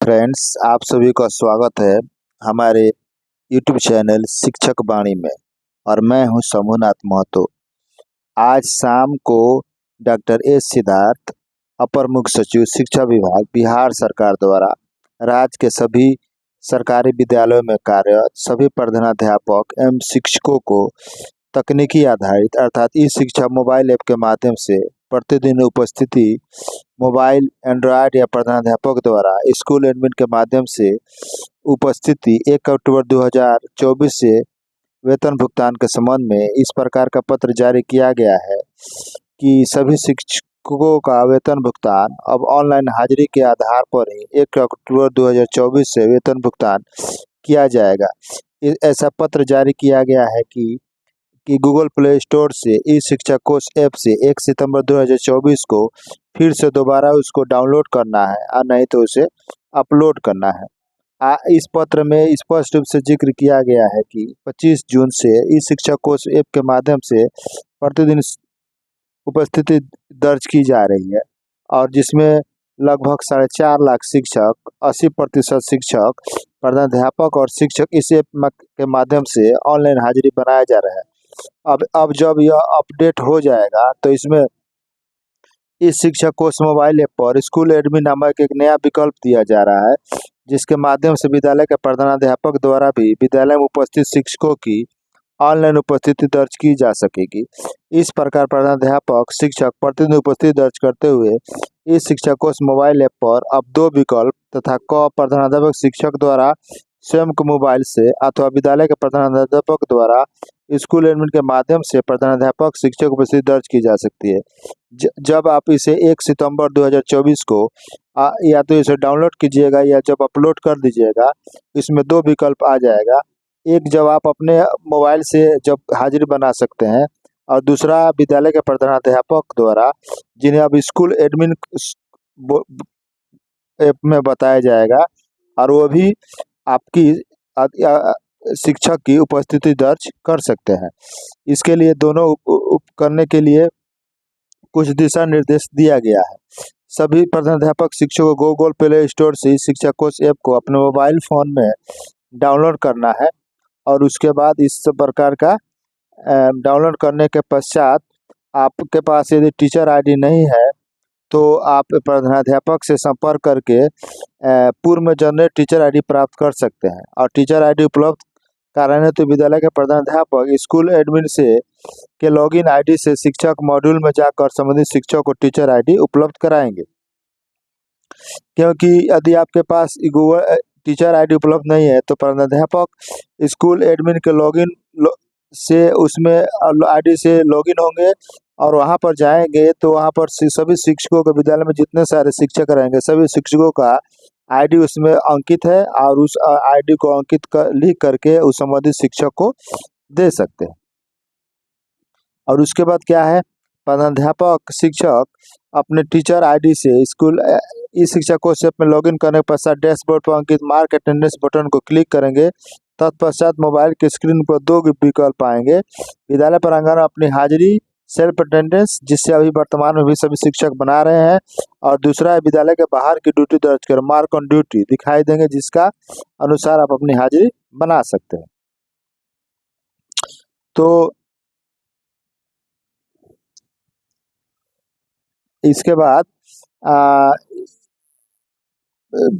Friends, आप सभी का स्वागत है हमारे यूट्यूब चैनल शिक्षक वाणी में। और मैं हूं शंभुनाथ महतो। आज शाम को डॉक्टर एस सिद्धार्थ, अपर मुख्य सचिव शिक्षा विभाग, बिहार सरकार द्वारा राज्य के सभी सरकारी विद्यालयों में कार्यरत सभी प्रधानाध्यापक एवं शिक्षकों को तकनीकी आधारित अर्थात ई शिक्षा मोबाइल ऐप के माध्यम से प्रतिदिन उपस्थिति मोबाइल, एंड्रॉयड या प्रधानाध्यापक द्वारा स्कूल एडमिन के माध्यम से उपस्थिति 1 अक्टूबर 2024 से वेतन भुगतान के संबंध में इस प्रकार का पत्र जारी किया गया है कि सभी शिक्षकों का वेतन भुगतान अब ऑनलाइन हाजिरी के आधार पर ही 1 अक्टूबर 2024 से वेतन भुगतान किया जाएगा। ऐसा पत्र जारी किया गया है कि गूगल प्ले स्टोर से ई शिक्षा कोष ऐप से 1 सितंबर 2024 को फिर से दोबारा उसको डाउनलोड करना है और नहीं तो उसे अपलोड करना है। इस पत्र में स्पष्ट रूप से जिक्र किया गया है कि 25 जून से ई शिक्षा कोष ऐप के माध्यम से प्रतिदिन उपस्थिति दर्ज की जा रही है और जिसमें लगभग 4.5 लाख शिक्षक, 80% शिक्षक, प्रधानाध्यापक और शिक्षक इस ऐप के माध्यम से ऑनलाइन हाजिरी बनाया जा रहा है। अब जब यह अपडेट हो जाएगा तो इसमें इस शिक्षा कोष मोबाइल ऐप पर स्कूल एडमिन नामक एक नया विकल्प दिया जा रहा है, जिसके माध्यम से विद्यालय के प्रधानाध्यापक द्वारा भी विद्यालय में उपस्थित शिक्षकों की ऑनलाइन उपस्थिति दर्ज की जा सकेगी। इस प्रकार प्रधानाध्यापक शिक्षक प्रतिदिन उपस्थिति दर्ज करते हुए इस शिक्षा कोष मोबाइल ऐप पर अब 2 विकल्प तथा क प्रधानाध्यापक शिक्षक द्वारा स्वयं के मोबाइल से अथवा विद्यालय के प्रधानाध्यापक द्वारा स्कूल एडमिन के माध्यम से प्रधानाध्यापक शिक्षक उपस्थिति दर्ज की जा सकती है। जब आप इसे 1 सितंबर 2024 को या तो इसे डाउनलोड कीजिएगा या जब अपलोड कर दीजिएगा, इसमें 2 विकल्प आ जाएगा। एक जब आप अपने मोबाइल से जब हाजिरी बना सकते हैं और दूसरा विद्यालय के प्रधानाध्यापक द्वारा, जिन्हें अब स्कूल एडमिन ऐप में बताया जाएगा और वो भी आपकी शिक्षक की उपस्थिति दर्ज कर सकते हैं। इसके लिए दोनों करने के लिए कुछ दिशा निर्देश दिया गया है। सभी प्रधानाध्यापक शिक्षकों को गूगल प्ले स्टोर से शिक्षा कोष ऐप को अपने मोबाइल फोन में डाउनलोड करना है और उसके बाद इस प्रकार का डाउनलोड करने के पश्चात आपके पास यदि टीचर आईडी नहीं है तो आप प्रधानाध्यापक से संपर्क करके पूर्व में जनरेट टीचर आईडी प्राप्त कर सकते हैं और टीचर आईडी उपलब्ध कराने तो विद्यालय के प्रधानाध्यापक स्कूल एडमिन से के लॉगिन आईडी से शिक्षक मॉड्यूल में जाकर संबंधित शिक्षक को टीचर आईडी उपलब्ध कराएंगे। क्योंकि यदि आपके पास गूगल टीचर आईडी उपलब्ध नहीं है तो प्रधानाध्यापक स्कूल एडमिन के लॉगिन से उसमें आईडी से लॉगिन होंगे और वहां पर जाएंगे तो वहां पर सभी शिक्षकों के विद्यालय में जितने सारे शिक्षक रहेंगे सभी शिक्षकों का आईडी उसमें अंकित है और उस आईडी को लिख करके उस संबंधित शिक्षक को दे सकते हैं। और उसके बाद क्या है, प्रधानाध्यापक शिक्षक अपने टीचर आईडी से स्कूल ई शिक्षा कोष ऐप में लॉगिन करने के पश्चात डैशबोर्ड पर अंकित मार्क अटेंडेंस बटन को क्लिक करेंगे। तत्पश्चात मोबाइल की स्क्रीन पर 2 विकल्प आएंगे। विद्यालय प्रांगण में अपनी हाजिरी सेल्फ अटेंडेंस, जिससे अभी वर्तमान में भी सभी शिक्षक बना रहे हैं, और दूसरा है विद्यालय के बाहर की ड्यूटी दर्ज कर मार्क ऑन ड्यूटी दिखाई देंगे, जिसका अनुसार आप अपनी हाजिरी बना सकते हैं। तो इसके बाद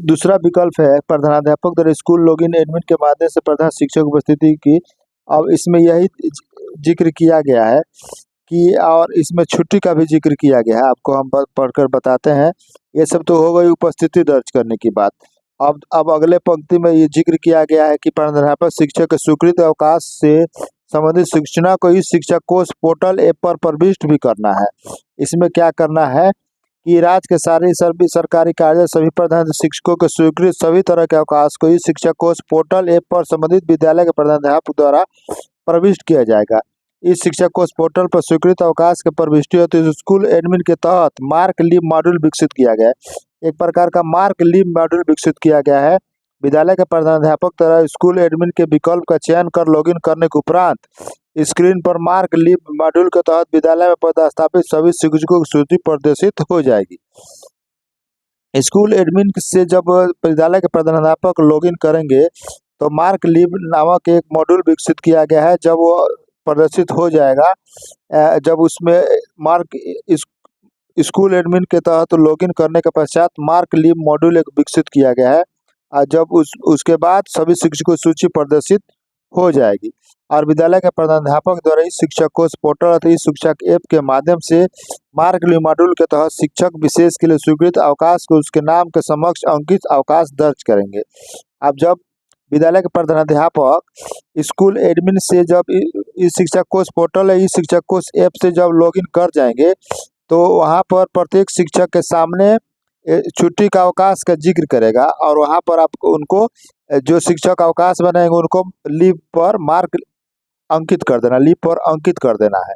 दूसरा विकल्प है प्रधानाध्यापक द्वारा स्कूल लॉगिन एडमिन के माध्यम से प्रधान शिक्षक उपस्थिति की। अब इसमें यही जिक्र किया गया है कि और इसमें छुट्टी का भी जिक्र किया गया है, आपको हम पढ़कर बताते हैं। ये सब तो हो गई उपस्थिति दर्ज करने की बात। अब अगले पंक्ति में ये जिक्र किया गया है कि प्रधानाध्यापक शिक्षक के स्वीकृत अवकाश से संबंधित सूचना को इस शिक्षा कोष पोर्टल ऐप पर प्रविष्ट भी करना है। इसमें क्या करना है कि राज्य के सभी सरकारी कार्य सभी प्रधान शिक्षकों के स्वीकृत सभी तरह के अवकाश को इस शिक्षा कोष पोर्टल ऐप पर संबंधित विद्यालय के प्रधानाध्यापक द्वारा प्रविष्ट किया जाएगा। इस शिक्षा कोष पोर्टल पर स्वीकृत अवकाश के प्रविष्टि होते स्कूल एडमिन के तहत मार्क लीव मॉड्यूल विकसित किया गया है। एक प्रकार का मार्क लीव मॉड्यूल विकसित किया गया है। विद्यालय के प्रधानाध्यापक द्वारा स्कूल एडमिन के विकल्प का चयन कर लॉगिन करने के उपरांत स्क्रीन पर मार्क लीव मॉड्यूल के तहत विद्यालय में पदस्थापित सभी शिक्षकों की सूची प्रदर्शित हो जाएगी। स्कूल एडमिन से जब विद्यालय के प्रधानाध्यापक लॉगिन करेंगे तो मार्क लीव नामक एक मॉड्यूल विकसित किया गया है। जब वो प्रदर्शित हो जाएगा, जब उसमें मार्क स्कूल एडमिन के तहत लॉगिन करने के पश्चात मार्क लीव मॉड्यूल एक विकसित किया गया है। जब उसके बाद सभी शिक्षकों की सूची प्रदर्शित हो जाएगी और विद्यालय के प्रधानाध्यापक द्वारा इस शिक्षक कोष पोर्टल अथवा इस शिक्षक ऐप के माध्यम से मार्क लीव मॉड्यूल के तहत शिक्षक विशेष के लिए स्वीकृत अवकाश को उसके नाम के समक्ष अंकित अवकाश दर्ज करेंगे। अब जब विद्यालय के प्रधानाध्यापक स्कूल एडमिन से जब इस शिक्षक कोष पोर्टल या इस शिक्षक कोष ऐप से जब लॉगिन कर जाएंगे तो वहां पर प्रत्येक शिक्षक के सामने छुट्टी का अवकाश का जिक्र करेगा और वहां पर आपको उनको जो शिक्षक अवकाश बनाएंगे उनको लीव पर मार्क अंकित कर देना, लीव पर अंकित कर देना है।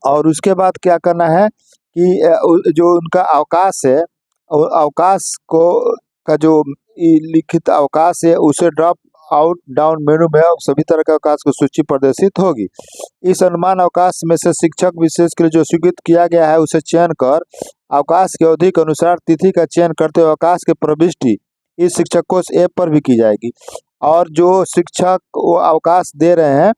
और उसके बाद क्या करना है कि जो उनका अवकाश है, अवकाश को का जो लिखित अवकाश है उसे ड्रॉप आउट डाउन मेनू में सभी तरह के अवकाश की सूची प्रदर्शित होगी। इस अनुमान अवकाश में से शिक्षक विशेष के लिए जो स्वीकृत किया गया है उसे चयन कर अवकाश की अवधि के अनुसार तिथि का चयन करते हुए अवकाश की प्रविष्टि इस शिक्षक कोष ऐप पर भी की जाएगी। और जो शिक्षक वो अवकाश दे रहे हैं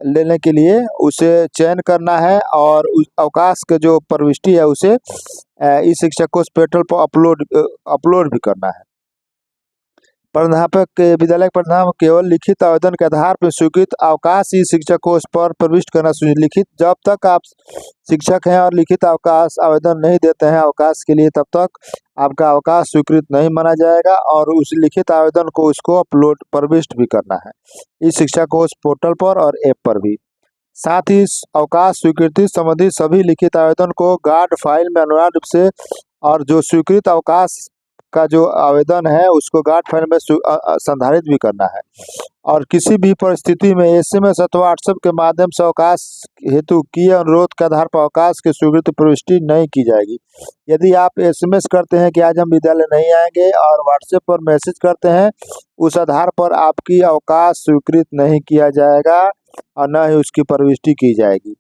लेने के लिए उसे चयन करना है और उस अवकाश के जो प्रविष्टि है उसे इस शिक्षक कोष पोर्टल पर अपलोड भी करना है। प्रधानाध्यापक के विद्यालय के प्रधानाध्यापक केवल लिखित आवेदन के आधार पर स्वीकृत अवकाश ही शिक्षक कोष पर प्रविष्ट करना सुनिश्चित। लिखित जब तक आप शिक्षक हैं और लिखित अवकाश आवेदन नहीं देते हैं अवकाश के लिए तब तक आपका अवकाश स्वीकृत नहीं माना जाएगा और उस लिखित आवेदन को उसको अपलोड प्रविष्ट भी करना है इस शिक्षा कोष पोर्टल पर और ऐप पर भी। साथ ही अवकाश स्वीकृति संबंधी सभी लिखित आवेदन को गार्ड फाइल में अनिवार्य रूप से और जो स्वीकृत अवकाश का जो आवेदन है उसको गार्ड फाइल में संधारित भी करना है। और किसी भी परिस्थिति में SMS अथवा व्हाट्सएप के माध्यम से अवकाश हेतु किए अनुरोध के आधार पर अवकाश की स्वीकृति प्रविष्टि नहीं की जाएगी। यदि आप SMS करते हैं कि आज हम विद्यालय नहीं आएंगे और व्हाट्सएप पर मैसेज करते हैं उस आधार पर आपकी अवकाश स्वीकृत नहीं किया जाएगा और न ही उसकी प्रविष्टि की जाएगी।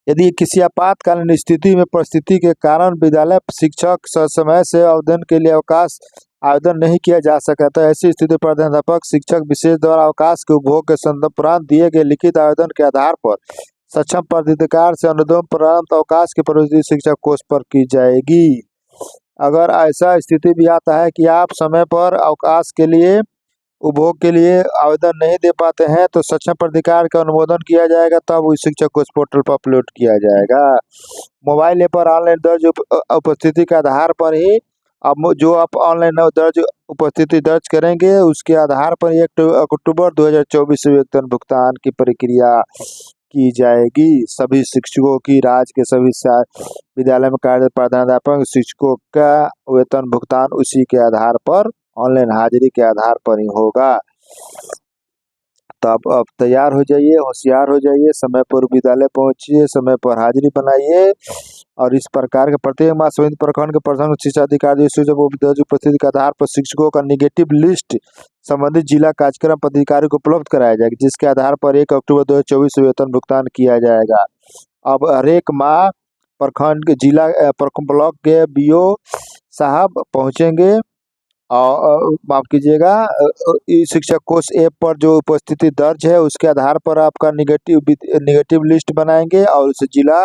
यदि किसी आपातकालीन स्थिति में परिस्थिति के कारण विद्यालय शिक्षक समय से आवेदन के लिए अवकाश आवेदन नहीं किया जा सका तो ऐसी स्थिति पर प्रधानाध्यापक शिक्षक विशेष द्वारा अवकाश के उपभोग के उपरांत दिए गए लिखित आवेदन के आधार पर सक्षम प्राधिकार से अनुमोदन प्राप्त अवकाश की प्रविष्टि शिक्षक कोष पर की जाएगी। अगर ऐसा स्थिति भी आता है कि आप समय पर अवकाश के लिए उपभोग के लिए आवेदन नहीं दे पाते हैं तो सक्षम प्राधिकार का अनुमोदन किया जाएगा तब उस शिक्षक को इस पोर्टल पर अपलोड किया जाएगा। मोबाइल ऐप पर ऑनलाइन दर्ज उपस्थिति के आधार पर ही अब जो आप ऑनलाइन दर्ज उपस्थिति दर्ज करेंगे उसके आधार पर 1 अक्टूबर 2024 से वेतन भुगतान की प्रक्रिया की जाएगी। सभी शिक्षकों की राज्य के सभी विद्यालय में कार्यरत प्रधानाध्यापक शिक्षकों का वेतन भुगतान उसी के आधार पर ऑनलाइन हाजिरी के आधार पर ही होगा। तो आप अब तैयार हो जाइए, होशियार हो जाइए, समय पर विद्यालय पहुंचिए, समय पर हाजिरी बनाइए और इस प्रकार के प्रत्येक माह संबंधित प्रखंड के प्रधान शिक्षा अधिकारी उपस्थिति के आधार पर शिक्षकों का निगेटिव लिस्ट संबंधित जिला कार्यक्रम पदाधिकारी को उपलब्ध कराया जाएगा जिसके आधार पर 1 अक्टूबर 2024 से वेतन भुगतान किया जाएगा। अब हर एक माह प्रखंड जिला ब्लॉक के BO साहब पहुंचेंगे और माफ कीजिएगा शिक्षक कोष ऐप पर जो उपस्थिति दर्ज है उसके आधार पर आपका निगेटिव लिस्ट बनाएंगे और उसे जिला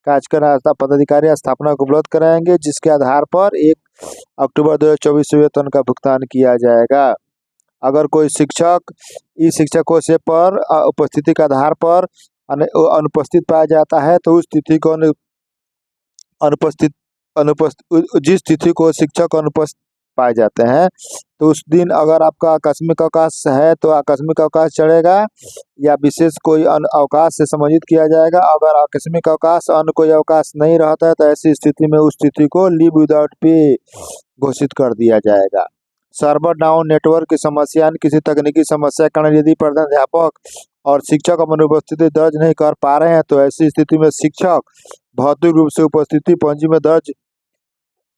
कार्यक्रम पदाधिकारी स्थापना को उपलब्ध कराएंगे जिसके आधार पर 1 अक्टूबर 2024 से वेतन का भुगतान किया जाएगा। अगर कोई शिक्षक इस शिक्षक कोष ऐप पर उपस्थिति के आधार पर अनुपस्थित पाया जाता है तो उस तिथि को जिस तिथि को शिक्षक अनुपस्थित पाए जाते हैं तो उस दिन अगर आपका आकस्मिक अवकाश है तो आकस्मिक अवकाश चढ़ेगा या विशेष कोई अवकाश से संबंधित किया जाएगा। अगर आकस्मिक अवकाश अन्य कोई अवकाश नहीं रहता है तो ऐसी स्थिति में उस तिथि को लीव विदाउट पे घोषित कर दिया जाएगा। सर्वर डाउन, नेटवर्क की समस्या, अन्य किसी तकनीकी समस्या के कारण यदि प्रधानाध्यापक और शिक्षक अपनी उपस्थिति दर्ज नहीं कर पा रहे हैं तो ऐसी स्थिति में शिक्षक भौतिक रूप से उपस्थिति पंजी में दर्ज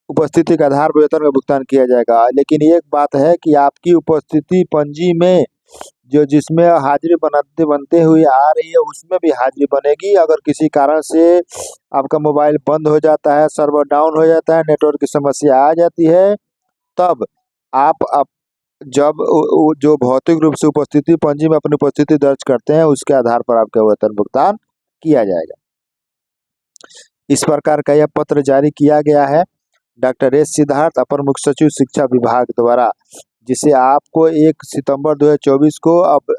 उपस्थिति के आधार पर वेतन का भुगतान किया जाएगा। लेकिन एक बात है कि आपकी उपस्थिति पंजी में जो जिसमें हाजिरी बनते हुए आ रही है उसमें भी हाजिरी बनेगी। अगर किसी कारण से आपका मोबाइल बंद हो जाता है, सर्वर डाउन हो जाता है, नेटवर्क की समस्या आ जाती है, तब आप जब जो भौतिक रूप से उपस्थिति पंजी में अपनी उपस्थिति दर्ज करते हैं, उसके आधार पर आपका वेतन भुगतान किया जाएगा। इस प्रकार का यह पत्र जारी किया गया है डॉक्टर एस सिद्धार्थ, अपर मुख्य सचिव शिक्षा विभाग द्वारा, जिसे आपको 1 सितंबर 2024 को अब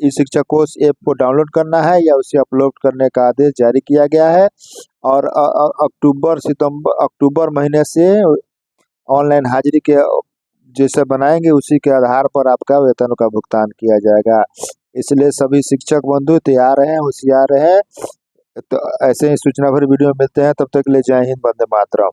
ई शिक्षा कोष ऐप को डाउनलोड करना है या उसे अपलोड करने का आदेश जारी किया गया है। और अक्टूबर महीने से ऑनलाइन हाजिरी के जैसे बनाएंगे उसी के आधार पर आपका वेतन का भुगतान किया जाएगा। इसलिए सभी शिक्षक बंधु तैयार रहें, होशियार रहें। तो ऐसे ही सूचना भरी वीडियो में मिलते हैं, तब तक के लिए जय हिंद, वंदे मातरम।